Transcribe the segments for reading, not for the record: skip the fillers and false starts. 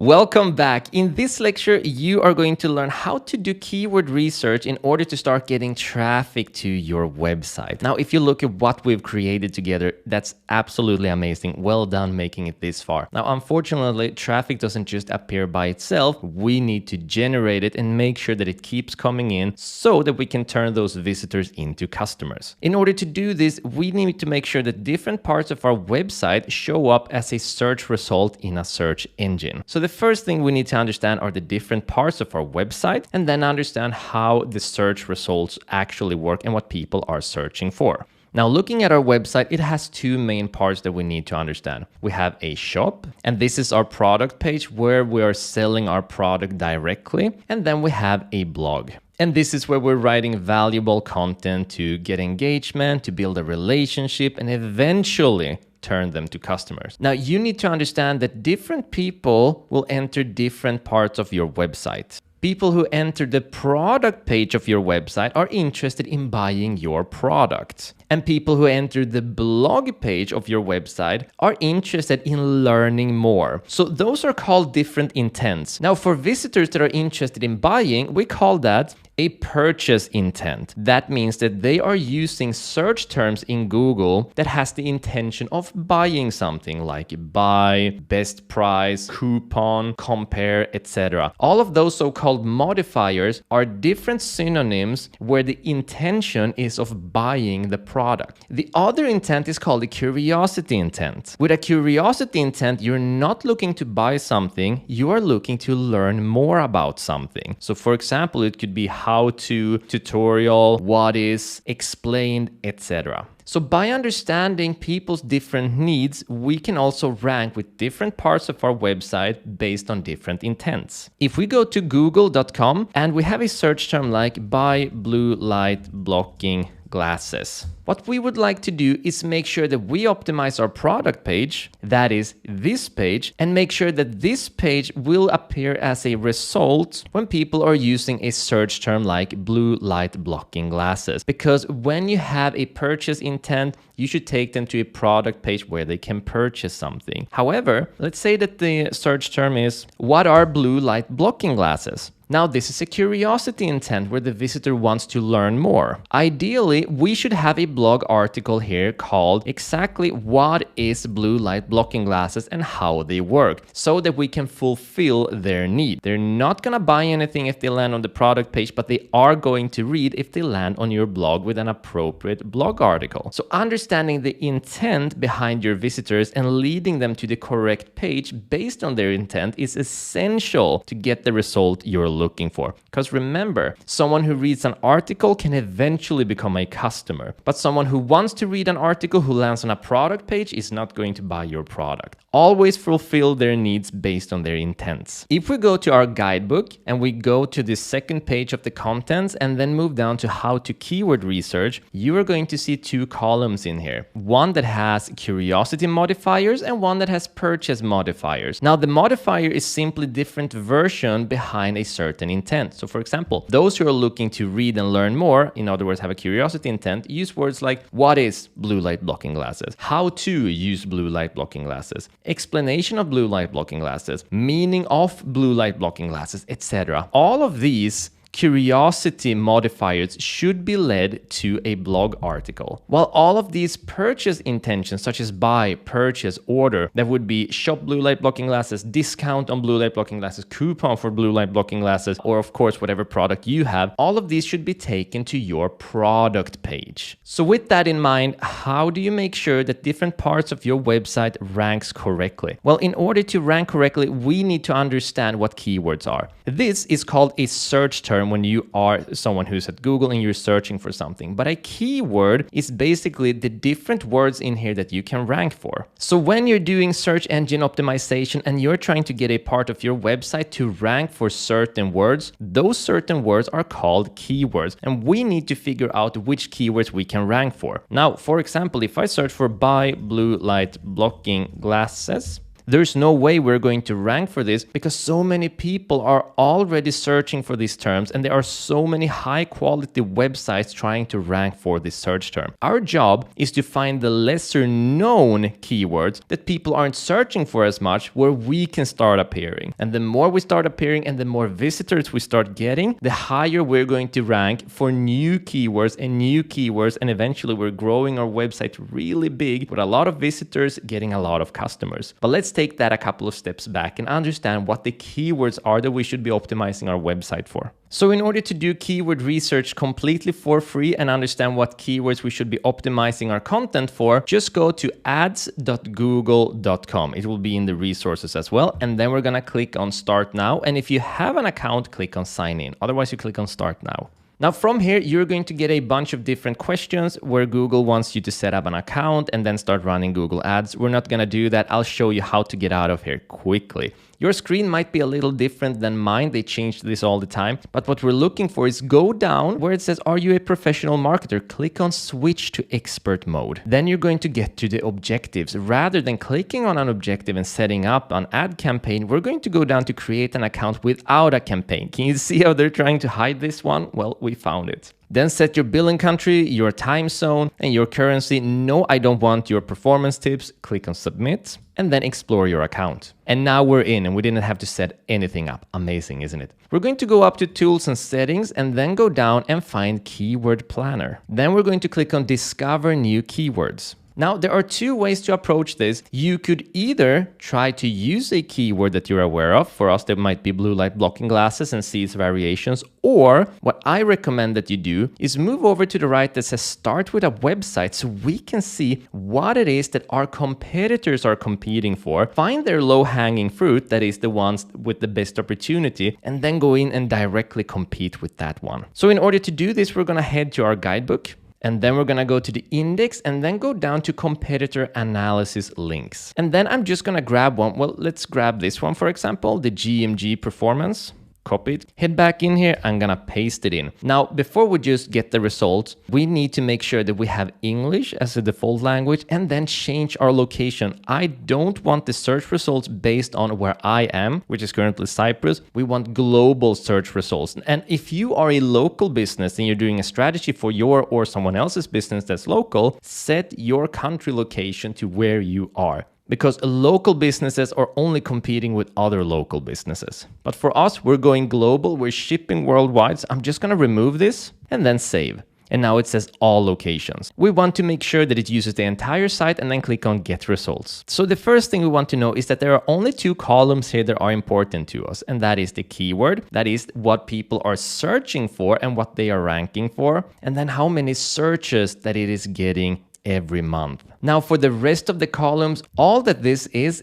Welcome back. In this lecture, you are going to learn how to do keyword research in order to start getting traffic to your website. Now, if you look at what we've created together, that's absolutely amazing. Well done making it this far. Now, unfortunately, traffic doesn't just appear by itself. We need to generate it and make sure that it keeps coming in so that we can turn those visitors into customers. In order to do this, we need to make sure that different parts of our website show up as a search result in a search engine. So the first thing we need to understand are the different parts of our website, and then understand how the search results actually work and what people are searching for. Now, looking at our website, it has two main parts that we need to understand. We have a shop, and this is our product page where we are selling our product directly. And then we have a blog. And this is where we're writing valuable content to get engagement, to build a relationship, and eventually turn them to customers. Now, you need to understand that different people will enter different parts of your website. People who enter the product page of your website are interested in buying your product. And people who enter the blog page of your website are interested in learning more. So those are called different intents. Now, for visitors that are interested in buying, we call that a purchase intent. That means that they are using search terms in Google that has the intention of buying something like buy, best price, coupon, compare, etc. All of those so-called modifiers are different synonyms where the intention is of buying the product. The other intent is called a curiosity intent. With a curiosity intent, you're not looking to buy something, you are looking to learn more about something. So for example, it could be how-to, tutorial, what is, explained, etc. So by understanding people's different needs, we can also rank with different parts of our website based on different intents. If we go to google.com and we have a search term like buy blue light blocking glasses, what we would like to do is make sure that we optimize our product page, that is this page, and make sure that this page will appear as a result when people are using a search term like blue light blocking glasses. Because when you have a purchase intent, you should take them to a product page where they can purchase something. However, let's say that the search term is what are blue light blocking glasses? Now, this is a curiosity intent where the visitor wants to learn more. Ideally, we should have a blog article here called exactly what is blue light blocking glasses and how they work, so that we can fulfill their need. They're not gonna buy anything if they land on the product page, but they are going to read if they land on your blog with an appropriate blog article. So understanding the intent behind your visitors and leading them to the correct page based on their intent is essential to get the result you're looking for. Because remember, someone who reads an article can eventually become a customer, but someone who wants to read an article who lands on a product page is not going to buy your product. Always fulfill their needs based on their intents. If we go to our guidebook and we go to the second page of the contents and then move down to how to keyword research, you are going to see two columns in here. One that has curiosity modifiers and one that has purchase modifiers. Now, the modifier is simply different version behind a certain intent. So for example, those who are looking to read and learn more, in other words, have a curiosity intent, use words like what is blue light blocking glasses, how to use blue light blocking glasses, explanation of blue light blocking glasses, meaning of blue light blocking glasses, etc. All of these curiosity modifiers should be led to a blog article. While all of these purchase intentions such as buy, purchase, order, that would be shop blue light blocking glasses, discount on blue light blocking glasses, coupon for blue light blocking glasses, or of course whatever product you have, all of these should be taken to your product page. So with that in mind, how do you make sure that different parts of your website ranks correctly? Well, in order to rank correctly, we need to understand what keywords are. This is called a search term when you are someone who's at Google and you're searching for something. But a keyword is basically the different words in here that you can rank for. So when you're doing search engine optimization and you're trying to get a part of your website to rank for certain words, those certain words are called keywords. And we need to figure out which keywords we can rank for. Now, for example, if I search for buy blue light blocking glasses, there's no way we're going to rank for this because so many people are already searching for these terms and there are so many high quality websites trying to rank for this search term. Our job is to find the lesser known keywords that people aren't searching for as much where we can start appearing. And the more we start appearing and the more visitors we start getting, the higher we're going to rank for new keywords, and eventually we're growing our website really big with a lot of visitors getting a lot of customers. But let's take that a couple of steps back and understand what the keywords are that we should be optimizing our website for. So in order to do keyword research completely for free and understand what keywords we should be optimizing our content for, just go to ads.google.com. It will be in the resources as well. And then we're gonna click on Start Now. And if you have an account, click on Sign In. Otherwise, you click on Start Now. Now from here, you're going to get a bunch of different questions where Google wants you to set up an account and then start running Google Ads. We're not gonna do that. I'll show you how to get out of here quickly. Your screen might be a little different than mine. They change this all the time. But what we're looking for is go down where it says, are you a professional marketer? Click on switch to expert mode. Then you're going to get to the objectives. Rather than clicking on an objective and setting up an ad campaign, we're going to go down to create an account without a campaign. Can you see how they're trying to hide this one? Well, we found it. Then set your billing country, your time zone, and your currency. No, I don't want your performance tips. Click on submit and then explore your account. And now we're in and we didn't have to set anything up. Amazing, isn't it? We're going to go up to tools and settings and then go down and find keyword planner. Then we're going to click on discover new keywords. Now, there are two ways to approach this. You could either try to use a keyword that you're aware of. For us, there might be blue light blocking glasses and see its variations. Or what I recommend that you do is move over to the right that says start with a website so we can see what it is that our competitors are competing for. Find their low-hanging fruit, that is the ones with the best opportunity, and then go in and directly compete with that one. So in order to do this, we're going to head to our guidebook. And then we're gonna go to the index and then go down to competitor analysis links. And then I'm just gonna grab one. Well, let's grab this one, for example, the GMG performance. Copy it, head back in here, I'm gonna paste it in. Now, before we just get the results, we need to make sure that we have English as a default language and then change our location. I don't want the search results based on where I am, which is currently Cyprus. We want global search results. And if you are a local business and you're doing a strategy for your or someone else's business that's local, set your country location to where you are. Because local businesses are only competing with other local businesses. But for us, we're going global, we're shipping worldwide. So I'm just gonna remove this and then save. And now it says all locations. We want to make sure that it uses the entire site and then click on get results. So the first thing we want to know is that there are only two columns here that are important to us. And that is the keyword, that is what people are searching for and what they are ranking for. And then how many searches that it is getting every month. Now for the rest of the columns, all that this is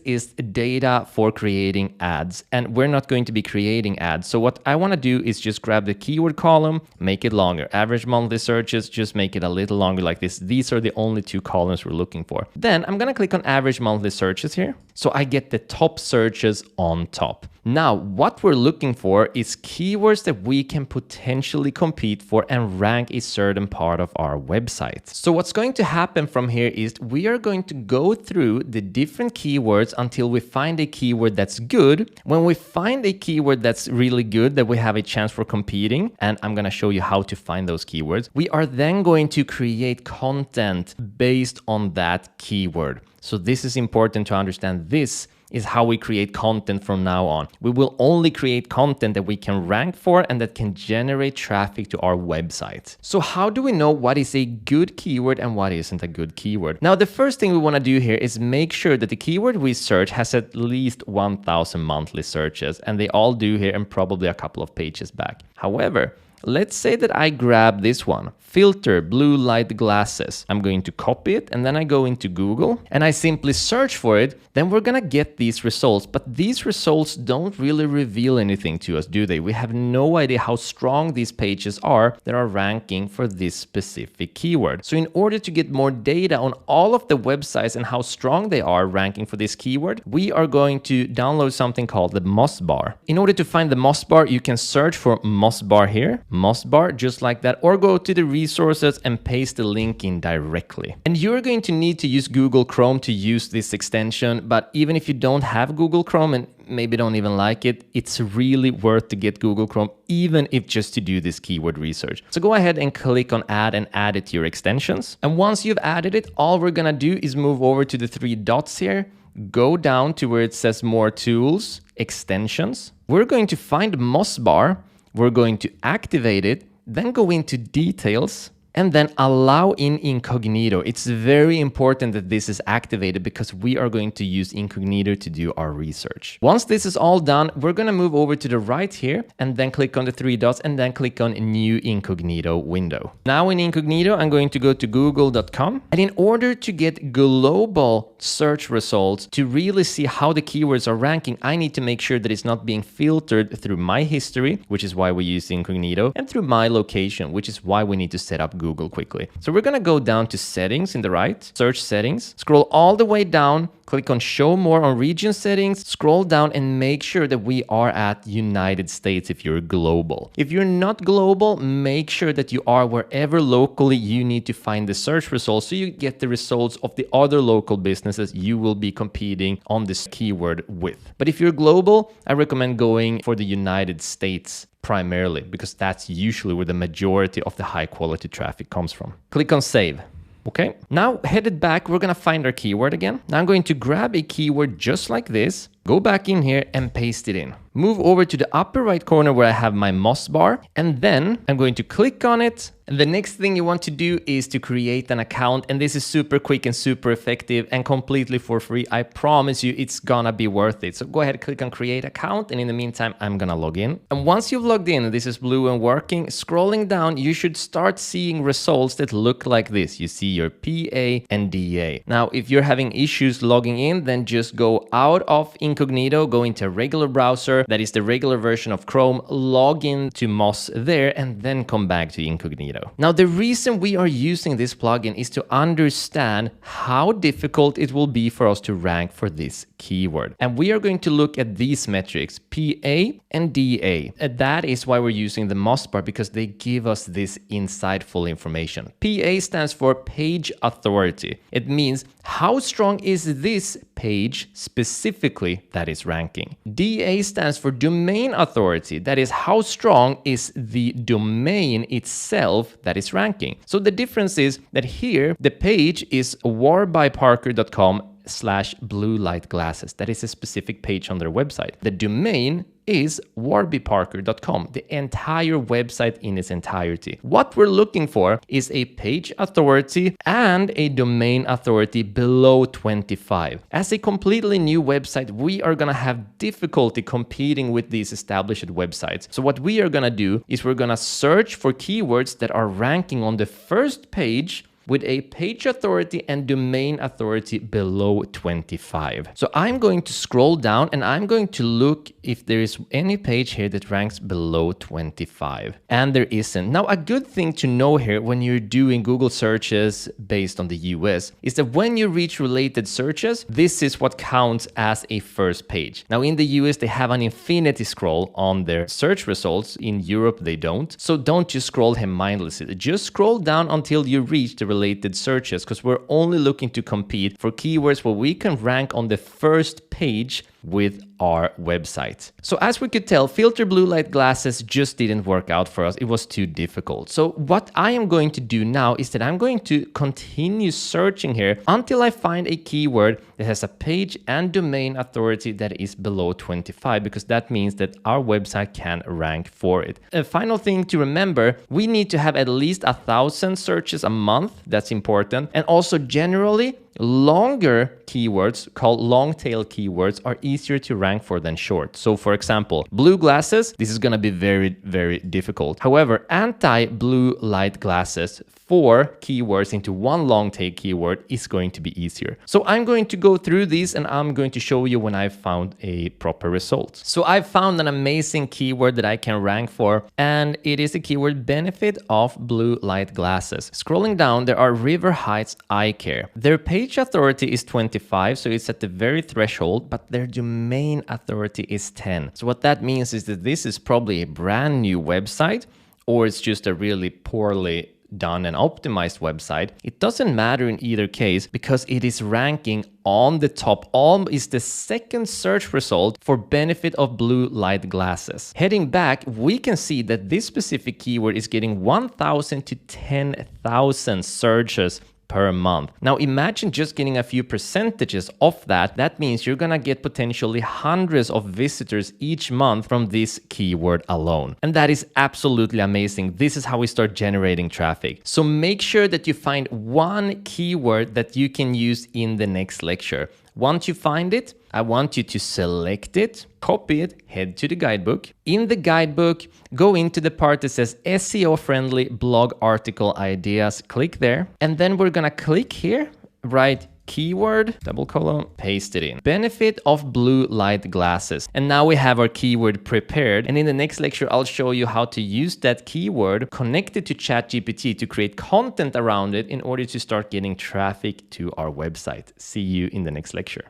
data for creating ads, and we're not going to be creating ads. So what I want to do is just grab the keyword column, make it longer. Average monthly searches, just make it a little longer like this. These are the only two columns we're looking for. Then I'm going to click on average monthly searches here. So I get the top searches on top. Now, what we're looking for is keywords that we can potentially compete for and rank a certain part of our website. So what's going to happen from here is we are going to go through the different keywords until we find a keyword that's good. When we find a keyword that's really good, that we have a chance for competing, and I'm going to show you how to find those keywords, we are then going to create content based on that keyword. So this is important to understand. This is how we create content from now on. We will only create content that we can rank for and that can generate traffic to our website. So how do we know what is a good keyword and what isn't a good keyword? Now, the first thing we want to do here is make sure that the keyword we search has at least 1,000 monthly searches, and they all do here and probably a couple of pages back. However, let's say that I grab this one, filter blue light glasses. I'm going to copy it and then I go into Google and I simply search for it. Then we're gonna get these results, but these results don't really reveal anything to us, do they? We have no idea how strong these pages are that are ranking for this specific keyword. So in order to get more data on all of the websites and how strong they are ranking for this keyword, we are going to download something called the Moz Bar. In order to find the Moz Bar, you can search for Moz Bar here. Mossbar, just like that, or go to the resources and paste the link in directly. And you're going to need to use Google Chrome to use this extension, but even if you don't have Google Chrome and maybe don't even like it, it's really worth to get Google Chrome, even if just to do this keyword research. So go ahead and click on add and add it to your extensions. And once you've added it, all we're gonna do is move over to the three dots here, go down to where it says more tools, extensions. We're going to find Mossbar, we're going to activate it, then go into details, and then allow in incognito. It's very important that this is activated because we are going to use incognito to do our research. Once this is all done, we're gonna move over to the right here and then click on the three dots and then click on new incognito window. Now in incognito, I'm going to go to google.com. And in order to get global search results to really see how the keywords are ranking, I need to make sure that it's not being filtered through my history, which is why we use incognito, and through my location, which is why we need to set up Google quickly. So we're gonna go down to settings in the right, search settings, scroll all the way down, click on show more on region settings, scroll down and make sure that we are at United States if you're global. If you're not global, make sure that you are wherever locally you need to find the search results so you get the results of the other local businesses you will be competing on this keyword with. But if you're global, I recommend going for the United States primarily because that's usually where the majority of the high quality traffic comes from. Click on save. Okay, now headed back, we're gonna find our keyword again. Now I'm going to grab a keyword just like this, go back in here and paste it in. Move over to the upper right corner where I have my Mossbar, and then I'm going to click on it. And the next thing you want to do is to create an account, and this is super quick and super effective and completely for free. I promise you it's gonna be worth it. So go ahead, click on create account, and in the meantime, I'm gonna log in. And once you've logged in, this is blue and working, scrolling down, you should start seeing results that look like this. You see your PA and DA. Now, if you're having issues logging in, then just go out of incognito, go into a regular browser, that is the regular version of Chrome, log in to Moss there, and then come back to incognito. Now, the reason we are using this plugin is to understand how difficult it will be for us to rank for this keyword. And we are going to look at these metrics, PA and DA. And that is why we're using the Mossbar, because they give us this insightful information. PA stands for page authority. It means how strong is this page specifically that is ranking. DA stands for domain authority. That is how strong is the domain itself that is ranking. So the difference is that here the page is warbyparker.com/blue light glasses. That is a specific page on their website. The domain is warbyparker.com, the entire website in its entirety. What we're looking for is a page authority and a domain authority below 25. As a completely new website, we are gonna have difficulty competing with these established websites. So what we are gonna do is we're gonna search for keywords that are ranking on the first page with a page authority and domain authority below 25. So I'm going to scroll down and I'm going to look if there is any page here that ranks below 25. And there isn't. Now, a good thing to know here when you're doing Google searches based on the US is that when you reach related searches, this is what counts as a first page. Now, in the US, they have an infinity scroll on their search results. In Europe, they don't. So don't just scroll here mindlessly. Just scroll down until you reach the related searches, because we're only looking to compete for keywords where we can rank on the first page with our website. So as we could tell, filter blue light glasses just didn't work out for us. It was too difficult. So what I am going to do now is that I'm going to continue searching here until I find a keyword that has a page and domain authority that is below 25, because that means that our website can rank for it. A final thing to remember, we need to have at least 1,000 searches a month. That's important. And also generally, longer keywords called long tail keywords are easier to rank for than short. So for example, blue glasses, this is going to be very, very difficult. However, anti-blue light glasses, 4 keywords into one long tail keyword is going to be easier. So I'm going to go through these and I'm going to show you when I've found a proper result. So I've found an amazing keyword that I can rank for, and it is the keyword benefit of blue light glasses. Scrolling down, there are River Heights Eye Care. Their page authority is 25, so it's at the very threshold, but their domain authority is 10. So what that means is that this is probably a brand new website, or it's just a really poorly done and optimized website, it doesn't matter in either case because it is ranking on the top. On is the second search result for benefit of blue light glasses. Heading back, we can see that this specific keyword is getting 1,000 to 10,000 searches per month. Now imagine just getting a few percentages of that. That means you're gonna get potentially hundreds of visitors each month from this keyword alone. And that is absolutely amazing. This is how we start generating traffic. So make sure that you find one keyword that you can use in the next lecture. Once you find it, I want you to select it, copy it, head to the guidebook. In the guidebook, go into the part that says SEO-friendly blog article ideas. Click there. And then we're gonna click here, write keyword, double colon, paste it in. Benefit of blue light glasses. And now we have our keyword prepared. And in the next lecture, I'll show you how to use that keyword connected to ChatGPT to create content around it in order to start getting traffic to our website. See you in the next lecture.